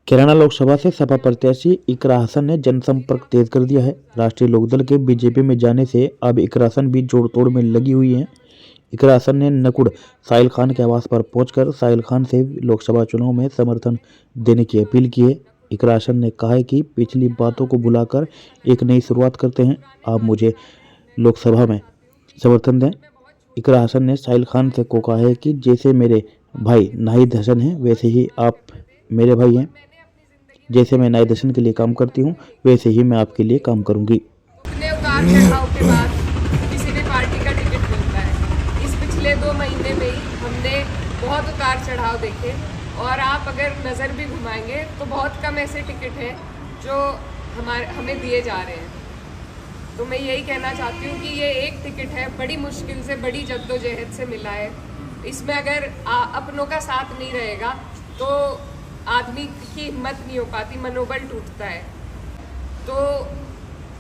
कैराना लोकसभा से सपा प्रत्याशी इकरा हसन ने जनसंपर्क तेज कर दिया है। राष्ट्रीय लोकदल के बीजेपी में जाने से अब इकरा हसन भी जोड़ तोड़ में लगी हुई हैं। इकरा हसन ने नकुड़ साहिल खान के आवास पर पहुंचकर साहिल खान से लोकसभा चुनाव में समर्थन देने की अपील की है। इकरा हसन ने कहा है कि पिछली बातों को भुलाकर एक नई शुरुआत करते हैं। आप मुझे लोकसभा में समर्थन दें। इकरा हसन ने साहिल खान से को कहा है कि जैसे मेरे भाई नाहिद हसन हैं वैसे ही आप मेरे भाई हैं। जैसे मैं नाहिद हसन के लिए काम करती हूँ वैसे ही मैं आपके लिए काम करूँगी। इतने उतार चढ़ाव के बाद किसी भी पार्टी का टिकट मिलता है। इस पिछले 2 महीने में ही हमने बहुत उतार चढ़ाव देखे और आप अगर नज़र भी घुमाएंगे तो बहुत कम ऐसे टिकट हैं जो हमें दिए जा रहे हैं। तो मैं यही कहना चाहती हूँ कि ये एक टिकट है, बड़ी मुश्किल से बड़ी जद्दोजहद से मिला है। इसमें अगर अपनों का साथ नहीं रहेगा तो आदमी की हिम्मत नहीं हो पाती, मनोबल टूटता है, तो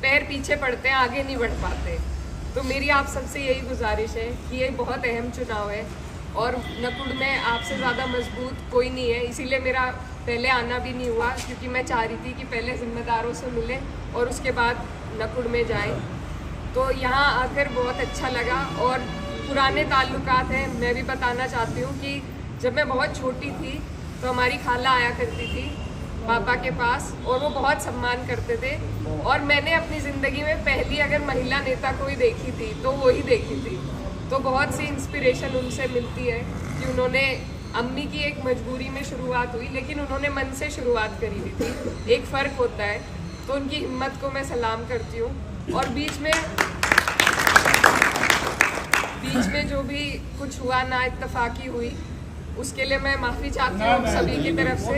पैर पीछे पड़ते हैं, आगे नहीं बढ़ पाते। तो मेरी आप सबसे यही गुजारिश है कि ये बहुत अहम चुनाव है और नकुड़ में आपसे ज़्यादा मजबूत कोई नहीं है। इसीलिए मेरा पहले आना भी नहीं हुआ, क्योंकि मैं चाह रही थी कि पहले जिम्मेदारों से मिलें और उसके बाद नकुड़ में जाएं। तो यहाँ आकर बहुत अच्छा लगा और पुराने ताल्लुकात हैं। मैं भी बताना चाहती हूँ कि जब मैं बहुत छोटी थी तो हमारी खाला आया करती थी पापा के पास और वो बहुत सम्मान करते थे। और मैंने अपनी ज़िंदगी में पहली अगर महिला नेता कोई देखी थी तो वो ही देखी थी। तो बहुत सी इंस्पिरेशन उनसे मिलती है कि उन्होंने, अम्मी की एक मजबूरी में शुरुआत हुई लेकिन उन्होंने मन से शुरुआत करी हुई थी। एक फ़र्क होता है, तो उनकी हिम्मत को मैं सलाम करती हूँ। और बीच में जो भी कुछ हुआ, ना इत्तेफाकी हुई, उसके लिए मैं माफ़ी चाहती हूँ सभी की तरफ से।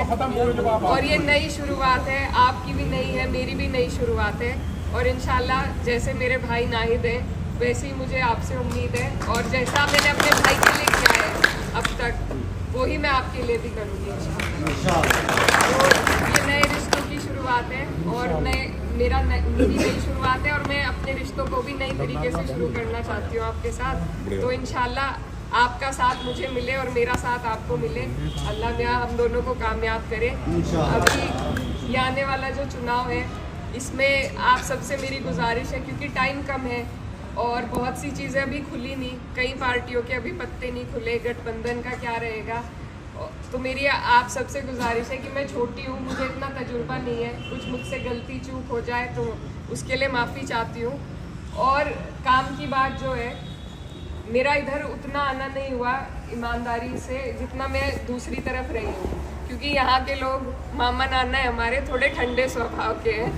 और ये नई शुरुआत है, आपकी भी नई है, मेरी भी नई शुरुआत है। और इंशाल्लाह जैसे मेरे भाई नाहिद हैं वैसे ही मुझे आपसे उम्मीद है और जैसा मैंने अपने भाई के लिए किया है अब तक, वो ही मैं आपके लिए भी करूँगी इंशाल्लाह। तो ये नए रिश्तों की शुरुआत है और मेरी नई शुरुआत है और मैं अपने रिश्तों को भी नई तरीके से शुरू करना चाहती हूँ आपके साथ। तो इंशाल्लाह आपका साथ मुझे मिले और मेरा साथ आपको मिले। अल्लाह मियाँ हम दोनों को कामयाब करे। अभी ये आने वाला जो चुनाव है इसमें आप सबसे मेरी गुजारिश है, क्योंकि टाइम कम है और बहुत सी चीज़ें अभी खुली नहीं, कई पार्टियों के अभी पत्ते नहीं खुले, गठबंधन का क्या रहेगा। तो मेरी आप सबसे गुजारिश है कि मैं छोटी हूँ, मुझे इतना तजुर्बा नहीं है, कुछ मुझसे गलती चूक हो जाए तो उसके लिए माफ़ी चाहती हूँ। और काम की बात जो है, मेरा इधर उतना आना नहीं हुआ ईमानदारी से जितना मैं दूसरी तरफ रही हूँ, क्योंकि यहाँ के लोग मामा नाना है हमारे थोड़े ठंडे स्वभाव के हैं,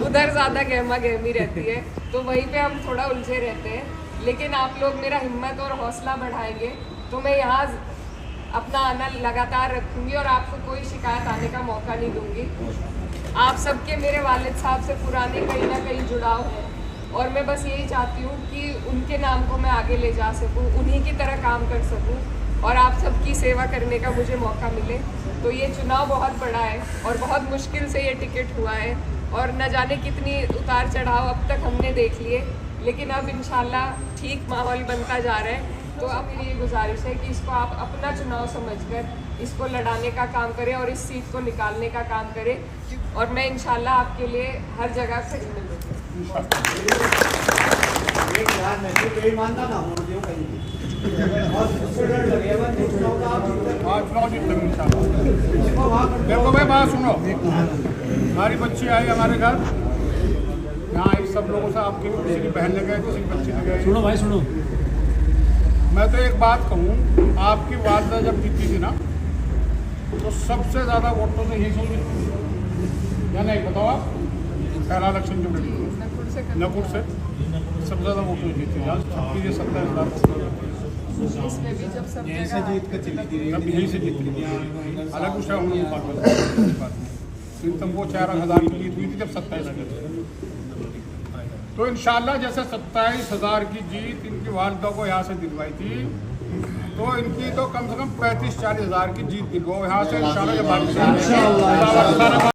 उधर ज़्यादा गहमा गहमी रहती है, तो वहीं पे हम थोड़ा उलझे रहते हैं। लेकिन आप लोग मेरा हिम्मत और हौसला बढ़ाएंगे तो मैं यहाँ अपना आना लगातार रखूँगी और आपको कोई शिकायत आने का मौका नहीं दूँगी। आप सबके मेरे वालिद साहब से पुराने कहीं ना कहीं जुड़ाव है और मैं बस यही चाहती हूँ कि उनके नाम को मैं आगे ले जा सकूँ, उन्हीं की तरह काम कर सकूँ और आप सबकी सेवा करने का मुझे मौका मिले। तो ये चुनाव बहुत बड़ा है और बहुत मुश्किल से ये टिकट हुआ है और न जाने कितनी उतार चढ़ाव अब तक हमने देख लिए, लेकिन अब इंशाल्लाह ठीक माहौल बनता जा रहा है। तो अब मेरी ये गुजारिश है कि इसको आप अपना चुनाव समझकर इसको लड़ाने का काम करें और इस सीट को निकालने का काम करें और मैं इंशाल्लाह आपके लिए हर जगह से मिलूँगी। देखो भाई बात सुनो, हमारी बच्ची आई हमारे घर, यहाँ एक सब लोगों से, आपकी किसी की बहन ने गए, किसी की बच्ची ने गए। सुनो भाई सुनो, मैं तो एक बात कहूँ, आपकी वालदा जब जीती थी ना तो सबसे ज़्यादा वोटों से यही सोच थी या नहीं, बताओ आप? पहला इलेक्शन जो लड़ी नकुड़ से सबसे ज़्यादा वोटों जीती थी, आज 26-27 तब यहीं से जीत रही थी। अलग कुछ है, हम लोग बात बताते तब वो 4,000 की जीत हुई थी जब 27 तो इंशाल्लाह जैसे 27,000 की जीत इनकी वालदा को यहाँ से दिलवाई थी, तो इनकी तो कम से कम 35-40 हज़ार की जीत दिलवाओ यहाँ से इंशाल्लाह।